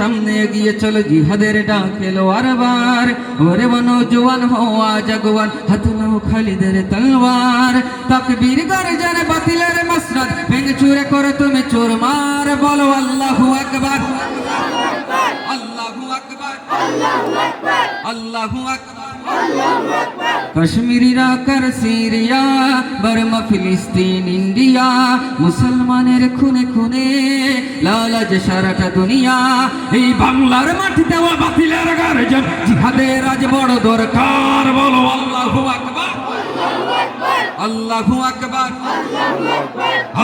সামনে এগিয়ে চলো জিহাদের ডাক এলো আরবার ওরে নওজওয়ান হওয়া জাগওয়ান হাত নাও খালিদের তলওয়ার তাকবীর গর্জন বাতিলের মসনদ ভেঙে চুরে করে তুমি চুরমার বলো আল্লাহু আকবার আল্লাহু আকবার আল্লাহু আকবার কাশ্মীরিরা কর সিরিয়া বর্মা ফিলিস্তিন ইন্ডিয়া মুসলমানের খুনে খুনে লালাজ সারাটা দুনিয়া এই বাংলার মাটিতে বাতিলের গর্জন জিহাদের আজ বড় দরকার বলো আল্লাহু আকবার আল্লাহু আকবার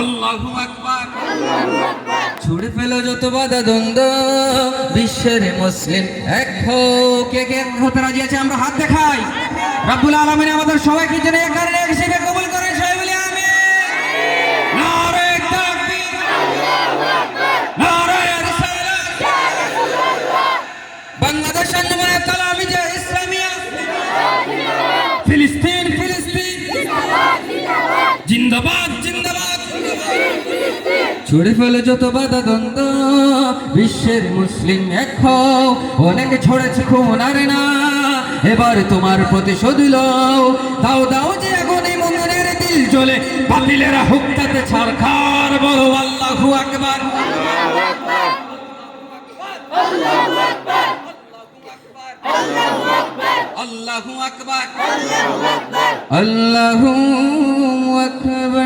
আল্লাহু আকবার ছুড়ে ফেলো যত বাধা দ্বন্দ্ব বিশ্বের মুসলিম এক হোক কে কে হতে রাজি আছে আমরা হাত দেখাই রব্বুল আলামিন আমাদের সবাইকে যেন এক কারণে হিসেবে কবুল করেন সবাই বলি আমিন নারে তাকবীর নারে রিসালাত বাংলাদেশ আন্দোলনের তালামি যে ইসলামিয়া ফিলিস্তিন ফিলিস্তিন জিন্দাবাদ জিন্দাবাদ ছুড়ে ফেলে যত বাধা দ্বন্দ্ব বিশ্বের মুসলিম এক হও অনেক ছড়েছে খুন আর না এবার তোমার প্রতিশোধ লও দাও দাও যে আগুনে মুমিনের দিল জ্বলে বাতিলেরা হুক্কাতে ছারখার বলো আল্লাহু আকবার আল্লাহু আকবার আল্লাহু আকবার আল্লাহু আকবার